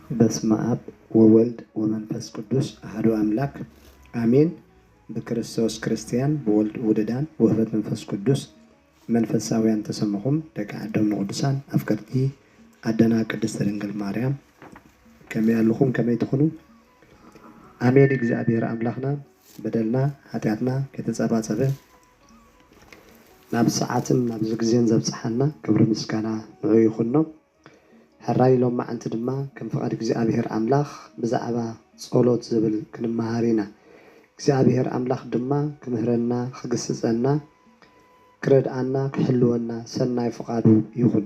በስመ አብ ወወልድ ወመንፈስ ቅዱስ አሐዱ አምላክ አሜን። በክርስቶስ ክርስቲያን በወልድ ውድዳን ወህበት መንፈስ ቅዱስ መንፈሳውያን ተሰምኹም ደቂ ዓዶም ንቅዱሳን አፍቀርቲ አደና ቅድስት ድንግል ማርያም ከመይ ያለኹም ከመይ ትኹኑ አሜን። እግዚአብሔር አምላኽና በደልና ኃጢአትና ከተጸባጸበ ናብ ሰዓትን ናብ ዝግዜን ዘብጽሐና ክብሪ ምስጋና ንዑ ይኹን ነው። ሕራይ ሎም ማዓንቲ ድማ ከም ፍቃድ እግዚአብሔር አምላኽ ብዛዕባ ጸሎት ዝብል ክንመሃር ኢና። እግዚአብሔር አምላኽ ድማ ክምህረና ክግስጸና ክረድአና ክሕልወና ሰናይ ፍቃዱ ይኹን።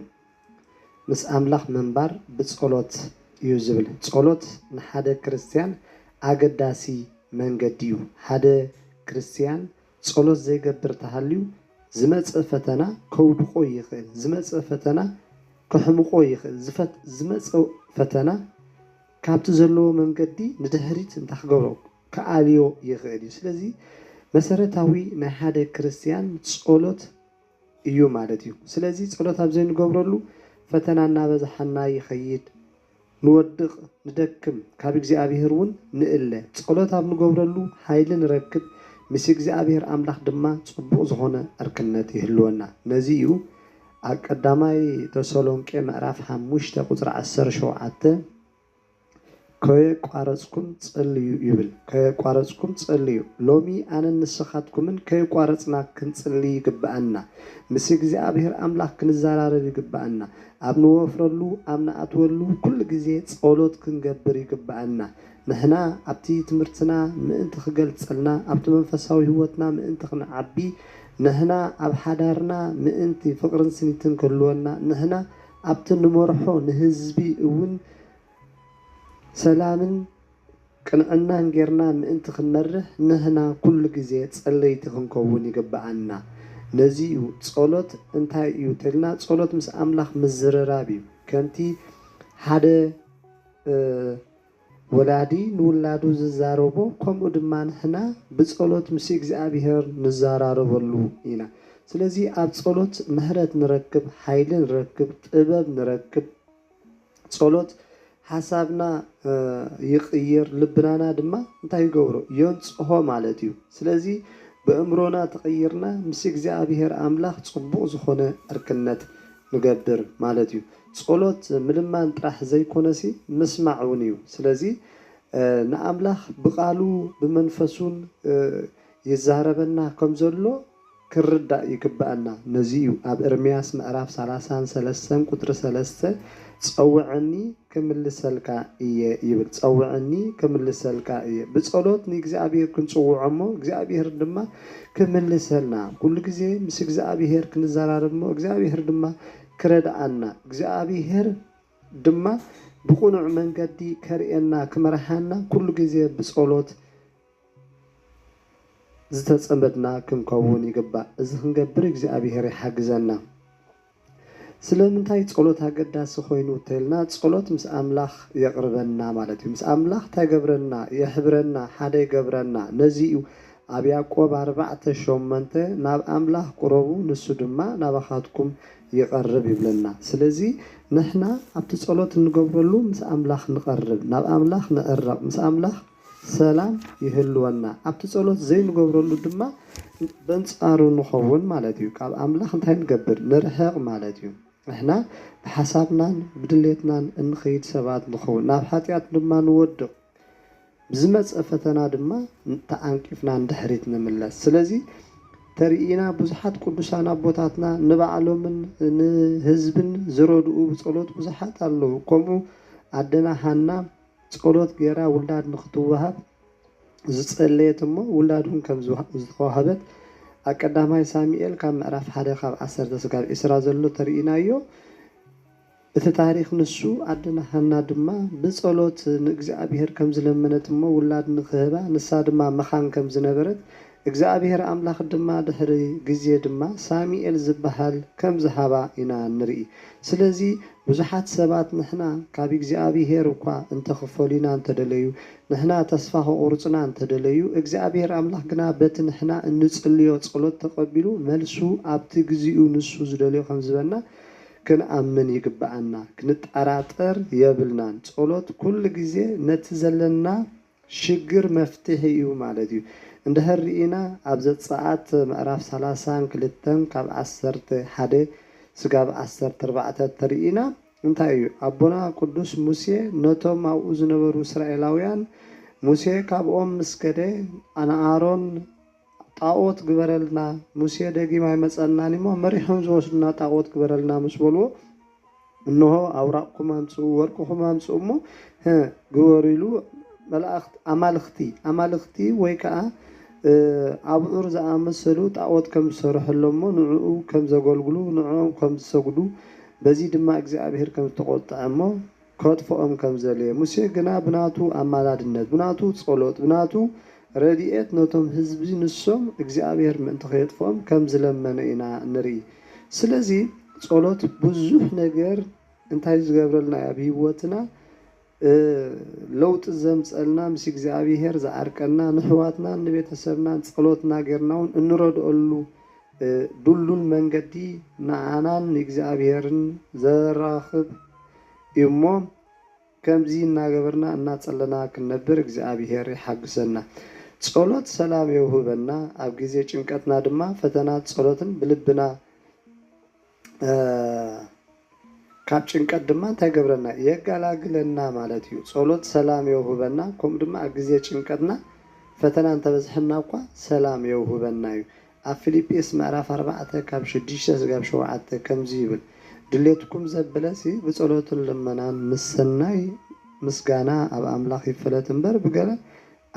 ምስ አምላኽ መንባር ብጸሎት እዩ ዝብል። ጸሎት ንሓደ ክርስቲያን አገዳሲ መንገዲ እዩ። ሓደ ክርስቲያን ጸሎት ዘይገብር ተሃልዩ ዝመጽእ ፈተና ከውድቆ ይኽእል፣ ዝመጽእ ፈተና ከሕምቆ ይኽእል፣ ዝመጽእ ፈተና ካብቲ ዘለዎ መንገዲ ንድሕሪት እንታክገብሮ ከአልዮ ይኽእል እዩ። ስለዚ መሰረታዊ ናይ ሓደ ክርስቲያን ጸሎት እዩ ማለት እዩ። ስለዚ ጸሎት ኣብ ዘይንገብረሉ ፈተና እናበዛሓና ይኸይድ፣ ንወድቕ ንደክም፣ ካብ እግዚአብሔር እውን ንእለ። ጸሎት ኣብ ንገብረሉ ሓይሊ ንረክብ፣ ምስ እግዚአብሔር አምላኽ ድማ ጽቡቕ ዝኾነ ዕርክነት ይህልወና። ነዚ እዩ ኣብ ቀዳማይ ተሰሎንቄ ምዕራፍ 5 ቁፅሪ 17 ከየቋረጽኩም ጸልዩ ይብል። ከየቋረጽኩም ጸልዩ። ሎሚ ኣነ ንስኻትኩምን ከየቋረጽና ክንጽልይ ይግብአና፣ ምስ እግዚአብሔር አምላኽ ክንዘራረብ ይግብአና፣ ኣብ ንወፍረሉ ኣብ ንኣትወሉ ኩሉ ግዜ ጸሎት ክንገብር ይግብአና። ንሕና ኣብቲ ትምህርትና ምእንቲ ክገልጸልና፣ ኣብቲ መንፈሳዊ ህይወትና ምእንቲ ክንዓቢ፣ ንሕና ኣብ ሓዳርና ምእንቲ ፍቅርን ስኒትን ክህልወና፣ ንሕና ኣብቲ ንመርሖ ንህዝቢ እውን ሰላምን ቅንዕናን ጌርና ምእንቲ ክንመርሕ ንሕና ኩሉ ግዜ ጸለይቲ ክንከውን ይግብአና። ነዚ እዩ ጸሎት እንታይ እዩ ተልና፣ ጸሎት ምስ አምላኽ ምዝርራብ እዩ። ከምቲ ሓደ ወላዲ ንውላዱ ዝዛረቦ ከምኡ ድማ ንሕና ብጸሎት ምስ እግዚአብሔር ንዘራረበሉ ኢና። ስለዚ ኣብ ጸሎት ምህረት ንረክብ፣ ሓይሊ ንረክብ፣ ጥበብ ንረክብ። ጸሎት ሓሳብና ይቕይር፣ ልብናና ድማ እንታይ ይገብሮ የንጽሖ ማለት እዩ። ስለዚ በእምሮና ተቐይርና ምስ እግዚአብሔር አምላኽ ጽቡቕ ዝኾነ ዕርክነት ንገብር ማለት እዩ። ጸሎት ምልማን ጥራሕ ዘይኮነሲ ምስማዕ እውን እዩ። ስለዚ ንአምላኽ ብቃሉ ብመንፈሱን ይዛረበና ከም ዘሎ ክርዳእ ይግብአና። ነዚ እዩ ኣብ ኤርምያስ ምዕራፍ 33 ቁጥሪ 3 ጸውዐኒ ክምልሰልካ እየ ይብል። ጸውዐኒ ክምልሰልካ እየ። ብጸሎት ንእግዚአብሔር ክንጽውዖ እሞ እግዚአብሔር ድማ ክምልሰልና፣ ኩሉ ግዜ ምስ እግዚአብሔር ክንዘራረብ እሞ እግዚአብሔር ድማ ክረድአና፣ እግዚአብሔር ድማ ብቁኑዕ መንገዲ ከርእየና ክመርሓና ኩሉ ግዜ ብጸሎት ዝተጸመድና ክንከውን ይግባእ። እዚ ክንገብር እግዚአብሔር ይሓግዘና። ስለምንታይ ጸሎት አገዳሲ ኮይኑ ተልና፣ ጸሎት ምስ አምላኽ የቅርበና ማለት እዩ። ምስ አምላኽ ታይገብረና የሕብረና፣ ሓደ ይገብረና። ነዚ እዩ ኣብ ያዕቆብ 4:8 ናብ አምላኽ ቁረቡ ንሱ ድማ ናባኻትኩም ይቀርብ ይብለና። ስለዚ ንሕና ኣብቲ ጸሎት እንገብረሉ ምስ አምላኽ ንቀርብ፣ ናብ አምላኽ ንዕረቕ፣ ምስ አምላኽ ሰላም ይህልወና። ኣብቲ ጸሎት ዘይንገብረሉ ድማ በንጻሩ ንኸውን ማለት እዩ። ካብ አምላኽ እንታይ ንገብር ንርሕቕ ማለት እዩ። ንሕና ብሓሳብናን ብድሌትናን እንኸይድ ሰባት ንኸውን፣ ናብ ሓጢአት ድማ ንወድቕ፣ ብዝመጽእ ፈተና ድማ ተዓንቂፍና እንድሕሪት ንምለስ። ስለዚ ተርኢና ብዙሓት ቅዱሳን ኣቦታትና ንባዕሎምን ንህዝብን ዝረድኡ ብጸሎት ብዙሓት ኣለዉ። ከምኡ ኣደና ሃና ጸሎት ጌራ ውላድ ንኽትወሃብ ዝጸለየት እሞ ውላድ እውን ከም ዝተዋሃበት ኣብ ቀዳማይ ሳሙኤል ካብ ምዕራፍ 1 ካብ 10 እስካብ 20 ዘሎ ተርኢናዮ። እቲ ታሪክ ንሱ ኣደና ሃና ድማ ብጸሎት ንእግዚአብሔር ከም ዝለመነት እሞ ውላድ ንክህባ፣ ንሳ ድማ መኻን ከም ዝነበረት እግዚአብሔር አምላኽ ድማ ድሕሪ ግዜ ድማ ሳሙኤል ዝበሃል ከም ዝሃባ ኢና ንርኢ። ስለዚ ብዙሓት ሰባት ንሕና ካብ እግዚአብሔር እኳ እንተኽፈሉና እንተደለዩ፣ ንሕና ተስፋ ክቁርጽና እንተደለዩ፣ እግዚአብሔር አምላኽ ግና በቲ ንሕና እንጽልዮ ጸሎት ተቐቢሉ መልሱ ኣብቲ ግዚኡ ንሱ ዝደልዮ ከም ዝበና ክንኣምን ይግባአና ክንጠራጠር የብልናን ጸሎት ኩሉ ግዜ ነቲ ዘለና ሽግር መፍትሒ እዩ ማለት እዩ እንደህርኢና ኣብ ዘጸአት ምዕራፍ 32 ካብ 11 ስጋብ 14 ተርኢና እንታይ እዩ ኣቦና ቅዱስ ሙሴ ነቶም ኣብኡ ዝነበሩ እስራኤላውያን ሙሴ ካብኦም ምስከደ ኣነ ኣሮን ጣዖት ግበረልና ሙሴ ደጊማ ይመጸናኒ ሞ መሪሖም ዝወስዱና ጣዖት ግበረልና ምስ በልዎ እንሆ ኣውራቅኩም ኣምጽኡ ወርቅኩም ኣምጽኡ ሞ ግበሩ ኢሉ መላእክት ኣማልክቲ ወይ ከዓ ኣብዑር ዝኣመሰሉ ጣዖት ከም ዝሰርሐሎሞ ንዕኡ ከም ዘገልግሉ ንዕኦም ከም ዝሰግዱ በዚ ድማ እግዚአብሔር ከም ተቆጣዕሞ ከጥፎኦም ከም ዘለየ ሙሴ ግና ብናቱ ኣማላድነት ብናቱ ጸሎት ብናቱ ረድኤት ነቶም ህዝቢ ንሶም እግዚአብሔር ምእንቲ ከየጥፎም ከም ዝለመነ ኢና ንርኢ ስለዚ ጸሎት ብዙሕ ነገር እንታይ ዝገብረልና ኣብ ህይወትና ለውጥ ዘምጸልና ምስ እግዚአብሔር ዝዓርቀና ንሕዋትና ንቤተሰብና ጸሎትና ገርናውን እንረድአሉ ዱሉል መንገዲ ንዓናን እግዚአብሔርን ዘራኽብ እሞ ከምዚ እናገበርና እናጸለና ክንነብር እግዚአብሔር ይሓግሰና ጸሎት ሰላም ይውህበና ኣብ ጊዜ ጭንቀትና ድማ ፈተና ጸሎትን ብልብና ካብ ጭንቀት ድማ እንታይ ገብረና የጋላግለና ማለት እዩ ጸሎት ሰላም ይውህበና ከም ድማ ኣብ ጊዜ ጭንቀትና ፈተና እንተበዝሕና እኳ ሰላም ይውህበና እዩ ኣብ ፊልጵስ ምዕራፍ 4 ካብ 6 ስጋብ 7 ከምዚ ይብል ድሌትኩም ዘበለሲ ብጸሎትን ልመናን ምሰናይ ምስጋና ኣብ ኣምላኽ ይፈለጥ እምበር ብገለ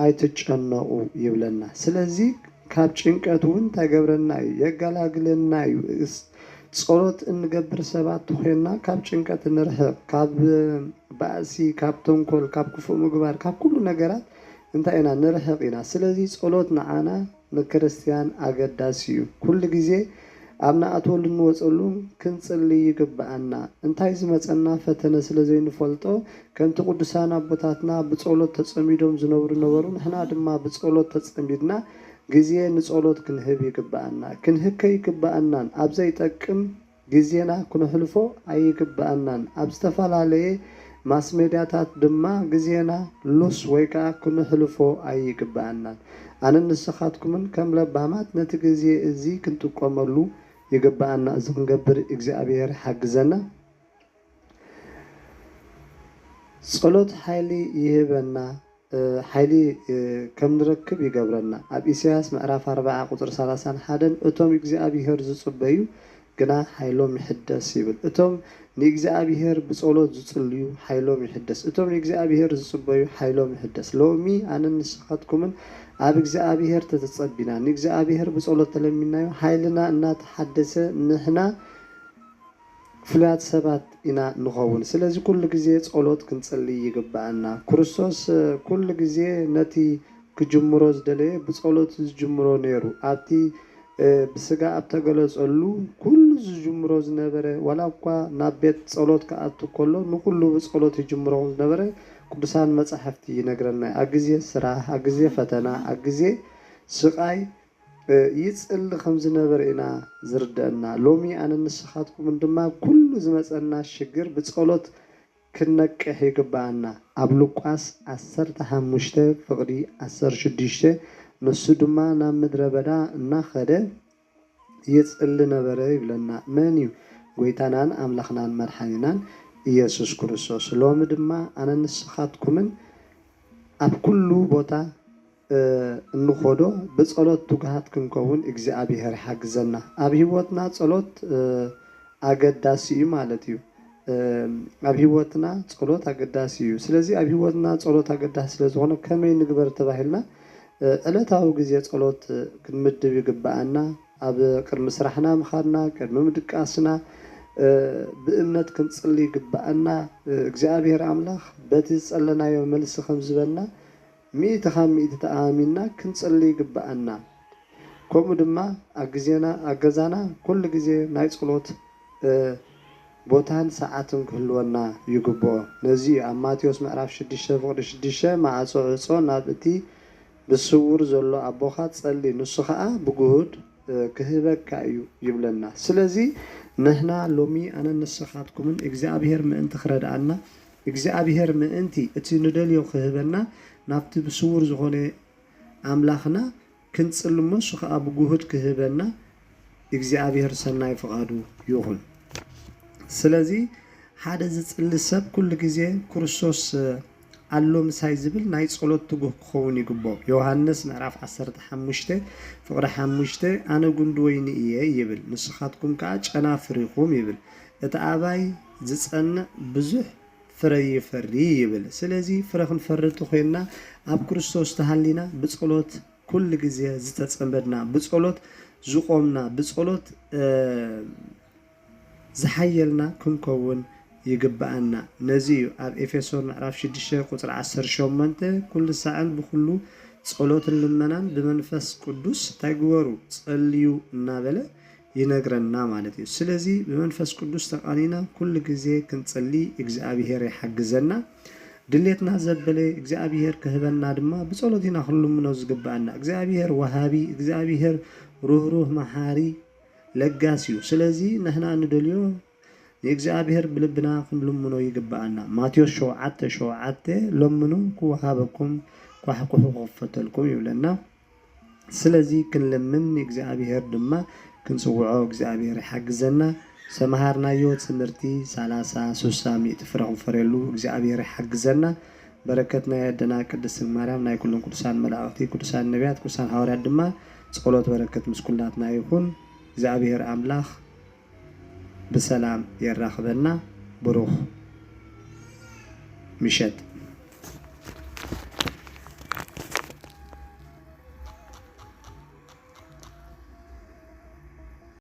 ኣይትጨነቁ ይብለና ስለዚ ካብ ጭንቀት እውን ተገብረና የጋላግለና እዩ ጸሎት እንገብር ሰባት ኮይና ካብ ጭንቀት ንርሕቅ ካብ ባእሲ ካብ ተንኮል ካብ ክፉእ ምግባር ካብ ኩሉ ነገራት እንታይ ኢና ንርሕቅ ኢና ስለዚ ጸሎት ንዓና ንክርስቲያን ኣገዳሲ እዩ ኩሉ ግዜ ኣብ ናኣትወሉ እንወፀሉ ክንጽሊ ይግባአና እንታይ ዝመጸና ፈተነ ስለዘይንፈልጦ ከምቲ ቅዱሳን ኣቦታትና ብጸሎት ተጸሚዶም ዝነብሩ ነበሩ ንሕና ድማ ብጸሎት ተጸሚድና ጊዜ ንጸሎት ክንህብ ይግባአና ክንህከ ይግባአናን ኣብ ዘይጠቅም ጊዜና ክንሕልፎ ኣይግባአናን ኣብ ዝተፈላለዩ ማስ ሜድያታት ድማ ጊዜና ሉስ ወይ ከዓ ክንሕልፎ ኣይግባአናን ኣነ ንስኻትኩምን ከም ለባማት ነቲ ጊዜ እዚ ክንጥቀመሉ ይግባአና እዚ ክንገብር እግዚአብሔር ሓግዘና ጸሎት ሓይሊ ይህበና ሓይሊ ከም ንረክብ ይገብረና ኣብ ኢሳያስ ምዕራፍ 4 ቁጥር 31 እቶም እግዚአብሔር ዝጽበዩ ግና ሓይሎም ይሕደስ ይብል እቶም ንእግዚአብሔር ብጸሎት ዝጽልዩ ሓይሎም ይሕደስ እቶም ንእግዚአብሔር ዝጽበዩ ሓይሎም ይሕደስ ሎሚ ኣነ ንስኻትኩምን ኣብ እግዚአብሔር ተጸቢና ንእግዚአብሔር ብጸሎት ተለሚናዮ ሓይልና እናተሐደሰ ንሕና ፍሉያት ሰባት ኢና ንኸውን ስለዚ ኩሉ ግዜ ጸሎት ክንጽሊ ይግባአና ክርስቶስ ኩሉ ግዜ ነቲ ክጅምሮ ዝደለየ ብጸሎት ዝጅምሮ ነይሩ ኣብቲ ብስጋ ኣብ ተገለጸሉ ኩሉ ዝጅምሮ ዝነበረ ዋላ እኳ ናብ ቤት ጸሎት ከኣቱ ከሎ ንኩሉ ብጸሎት ይጅምሮ ዝነበረ ቅዱሳን መጻሕፍቲ ይነግረና ኣብ ጊዜ ስራሕ ኣብ ጊዜ ፈተና ኣብ ጊዜ ስቃይ ይጽሊ ከም ዝነበረ ኢና ዝርዳእና ሎሚ ኣነ ንስኻትኩም ድማ ኩሉ ዝመጸና ሽግር ብጸሎት ክንነቅሕ ይግባአና ኣብ ሉቃስ 15 ፍቅዲ 16 ንሱ ድማ ናብ ምድረ በዳ እናኸደ ይጽሊ ነበረ ይብለና መን እዩ ጎይታናን ኣምላኽናን መድሓኒናን ኢየሱስ ክርስቶስ ሎሚ ድማ ኣነ ንስኻትኩምን ኣብ ኩሉ ቦታ እንኾዶ ብጸሎት ትጉሃት ክንከውን እግዚአብሔር ሓግዘና ኣብ ህይወትና ጸሎት ኣገዳሲ እዩ ማለት እዩ ኣብ ህይወትና ጸሎት ኣገዳሲ እዩ ስለዚ ኣብ ህይወትና ጸሎት ኣገዳሲ ስለዝኾነ ከመይ ንግበር ተባሂልና ዕለታዊ ጊዜ ጸሎት ክንምድብ ይግባአና ኣብ ቅድሚ ስራሕና ምኻድና ቅድሚ ምድቃስና ብእምነት ክንጽሊ ይግባአና እግዚአብሔር ኣምላኽ በቲ ጸለናዮ መልሲ ከም ዝበልና ሚእቲ ካብ ሚእቲ ተኣሚንና ክንጽሊ ይግባአና ከምኡ ድማ ኣብ ግዜና ኣብ ገዛና ኩሉ ግዜ ናይ ጸሎት ቦታን ሰዓትን ክህልወና ይግብኦ ነዚ ኣብ ማቴዎስ ምዕራፍ 6 ፍቅዲ 6 ማዕጾ ዕጾ ናብ እቲ ብስውር ዘሎ ኣቦኻ ጸሊ ንሱ ከዓ ብጉሁድ ክህበካ እዩ ይብለና ስለዚ نحنا لومي أنا نسخاتكم إجزابير من تخردنا إجزابير من أنتي اتندليو خهبنا نابت بصور زغوني أملاخنا كنت سلمو سخ أبو جهود كهبنا إجزابير سناي فقادو يوهن سلازي حدا زتسلسب كل جزء كرسوس علوم سايزبل ناي صلوت تجو خوني جبو يوحنس معرف 15 فقرة 5 أنا جندويني يبل نسخاتكم كاج أنا فريقهم يبل اتعابي زتسن بزح فري يبل سلازي فرخن فرتو خينا أب كرسوس تهلينا بصلوت كل جزء زتسنبدنا بصلوت زقومنا بصلوت زحيلنا كنكون يجبأنا نزيو أب إفسون معرف شديشة قطر 10 شومنته كل ساعة بخلو صلوت المنان بمنفس قدوس تجورو صليو نابله ينقرنا مالتي سلازي بمنفس قدوس تقانينا كل جزء كنتصلي إجزابيهر يحجزنا دليتنا زبله إجزابيهر كهبنا دما بصلوتنا كلهم منوز جبأنا إجزابيهر وهابي إجزابيهر روح محاري لقاسيو سلازي نحنا ندليو የእግዚአብሔር ብልብና ክንልምኖ ይግባአና ማቴዎስ 7:7 ለምኑ ኩሃበኩም ኳሕኩሑ ክፈተልኩም ይብለና ስለዚህ ክንለምን እግዚአብሔር ድማ ክንጽውዖ እግዚአብሔር ይሐግዘና ሰማሃርናዮ ትምህርቲ 30-60 ፍረኹም ፈረሉ እግዚአብሔር ይሐግዘና በረከትና ያደና ቅድስት ማርያም ናይ ኩሎም ቅዱሳን መላእክቲ ቅዱሳን ነቢያት ቅዱሳን ሐዋርያት ድማ ጸሎት በረከት ምስኩልናትና ይሁን እግዚአብሔር አምላክ بسلام يرخبنا بروح مشت